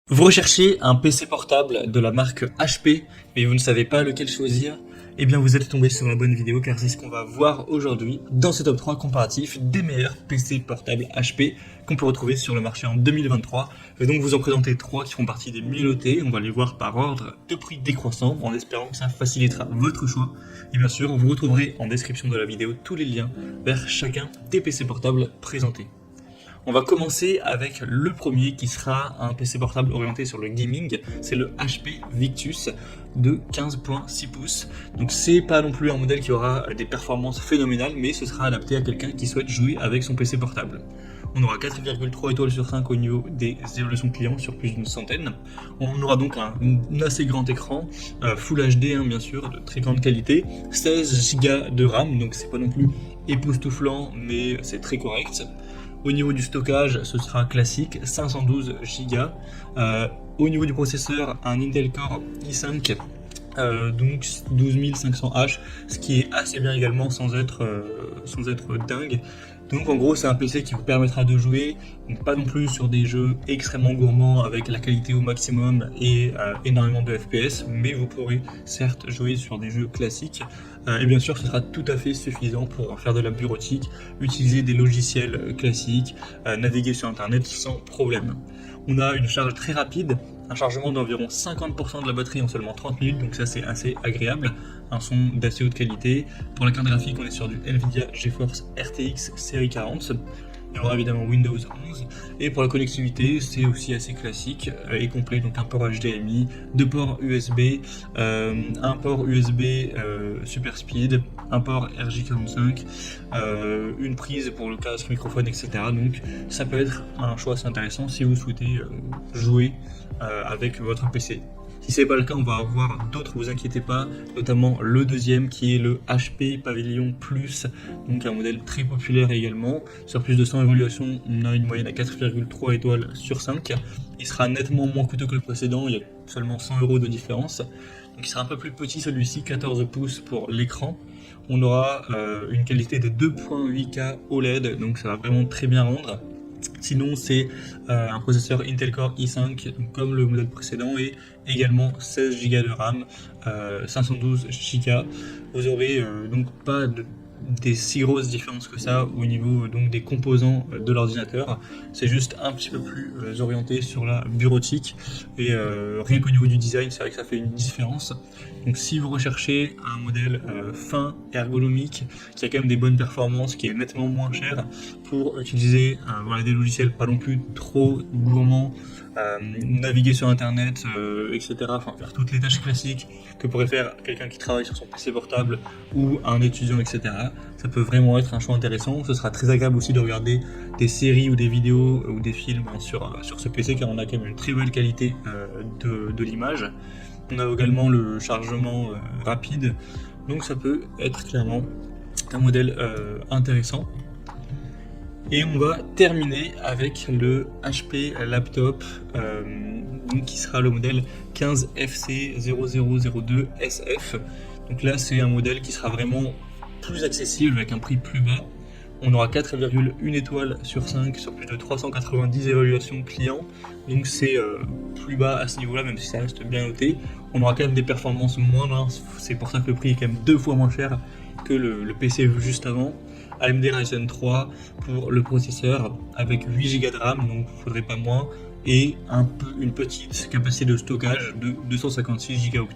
Vous recherchez un PC portable de la marque HP, mais vous ne savez pas lequel choisir? Eh bien vous êtes tombé sur la bonne vidéo car c'est ce qu'on va voir aujourd'hui dans ce top 3 comparatif des meilleurs PC portables HP qu'on peut retrouver sur le marché en 2023. Je vais donc vous en présenter 3 qui font partie des mieux notés. On va les voir par ordre de prix décroissant en espérant que ça facilitera votre choix. Et bien sûr, vous retrouverez en description de la vidéo tous les liens vers chacun des PC portables présentés. On va commencer avec le premier qui sera un PC portable orienté sur le gaming, c'est le HP Victus de 15.6 pouces. Donc c'est pas non plus un modèle qui aura des performances phénoménales, mais ce sera adapté à quelqu'un qui souhaite jouer avec son PC portable. On aura 4,3 étoiles sur 5 au niveau des évaluations clients sur plus d'une centaine. On aura donc un assez grand écran, Full HD bien sûr, de très grande qualité, 16 Go de RAM, donc c'est pas non plus époustouflant, mais c'est très correct. Au niveau du stockage, ce sera classique, 512 Go. Au niveau du processeur, un Intel Core i5, donc 12500H, ce qui est assez bien également sans être dingue. Donc en gros c'est un PC qui vous permettra de jouer, donc pas non plus sur des jeux extrêmement gourmands avec la qualité au maximum et énormément de FPS, mais vous pourrez certes jouer sur des jeux classiques, et bien sûr ce sera tout à fait suffisant pour faire de la bureautique, utiliser des logiciels classiques, naviguer sur internet sans problème. On a une charge très rapide, un chargement d'environ 50% de la batterie en seulement 30 minutes, donc ça c'est assez agréable, un son d'assez haute qualité. Pour la carte graphique, on est sur du Nvidia GeForce RTX série 40, il y aura évidemment Windows 11, et pour la connectivité c'est aussi assez classique et complet, donc un port HDMI, 2 ports USB, un port USB Super Speed, un port RJ45, une prise pour le casque, microphone, etc. Donc ça peut être un choix assez intéressant si vous souhaitez jouer avec votre PC. Si ce n'est pas le cas, on va avoir d'autres, vous inquiétez pas, notamment le deuxième qui est le HP Pavilion Plus, donc un modèle très populaire également. Sur plus de 100 évaluations, on a une moyenne à 4,3 étoiles sur 5. Il sera nettement moins coûteux que le précédent, il y a seulement 100 € de différence. Donc il sera un peu plus petit celui-ci, 14 pouces pour l'écran. On aura une qualité de 2.8K OLED, donc ça va vraiment très bien rendre. Sinon c'est un processeur Intel Core i5 comme le modèle précédent et également 16 Go de RAM, 512 Go. Vous aurez donc pas des si grosses différences que ça au niveau donc des composants de l'ordinateur. C'est juste un petit peu plus orienté sur la bureautique et rien qu'au niveau du design c'est vrai que ça fait une différence. Donc si vous recherchez un modèle fin, ergonomique, qui a quand même des bonnes performances, qui est nettement moins cher pour utiliser voilà, des logiciels pas non plus trop gourmands, naviguer sur internet, etc. Enfin faire toutes les tâches classiques que pourrait faire quelqu'un qui travaille sur son PC portable ou un étudiant, etc. Ça peut vraiment être un choix intéressant. Ce sera très agréable aussi de regarder des séries ou des vidéos ou des films sur ce PC car on a quand même une très belle qualité de l'image. On a également le chargement rapide, donc ça peut être clairement un modèle intéressant. Et on va terminer avec le HP Laptop qui sera le modèle 15FC0002SF. Donc là c'est un modèle qui sera vraiment plus accessible avec un prix plus bas. On aura 4,1 étoiles sur 5 sur plus de 390 évaluations clients, donc c'est plus bas à ce niveau-là, même si ça reste bien noté. On aura quand même des performances moindres, hein. C'est pour ça que le prix est quand même 2 fois moins cher que le PC vu juste avant. AMD Ryzen 3 pour le processeur avec 8 Go de RAM, donc il ne faudrait pas moins, et une petite capacité de stockage de 256 Go.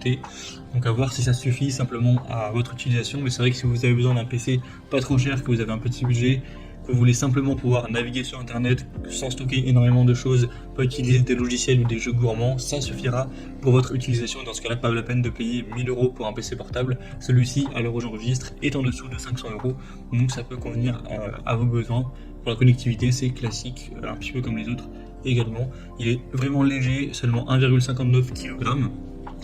Donc à voir si ça suffit simplement à votre utilisation, mais c'est vrai que si vous avez besoin d'un PC pas trop cher, que vous avez un petit budget, que vous voulez simplement pouvoir naviguer sur internet sans stocker énormément de choses, pas utiliser des logiciels ou des jeux gourmands, ça suffira pour votre utilisation. Dans ce cas-là, pas la peine de payer 1000 € pour un PC portable. Celui-ci, à l'heure où j'enregistre, est en dessous de 500 €, donc ça peut convenir à vos besoins. Pour la connectivité, c'est classique, un petit peu comme les autres également. Il est vraiment léger, seulement 1,59 kg.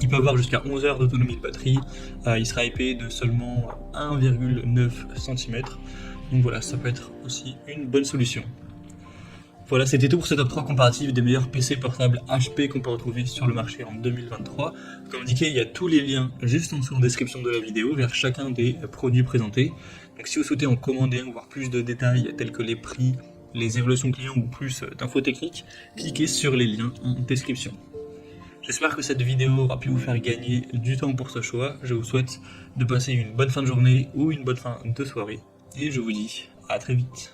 Il peut avoir jusqu'à 11 heures d'autonomie de batterie, il sera épais de seulement 1,9 cm. Donc voilà, ça peut être aussi une bonne solution. Voilà, c'était tout pour ce top 3 comparatif des meilleurs PC portables HP qu'on peut retrouver sur le marché en 2023. Comme indiqué, il y a tous les liens juste en dessous en description de la vidéo vers chacun des produits présentés. Donc si vous souhaitez en commander un ou voir plus de détails tels que les prix, les évaluations clients ou plus d'infos techniques, cliquez sur les liens en description. J'espère que cette vidéo aura pu vous faire gagner du temps pour ce choix. Je vous souhaite de passer une bonne fin de journée ou une bonne fin de soirée. Et je vous dis à très vite.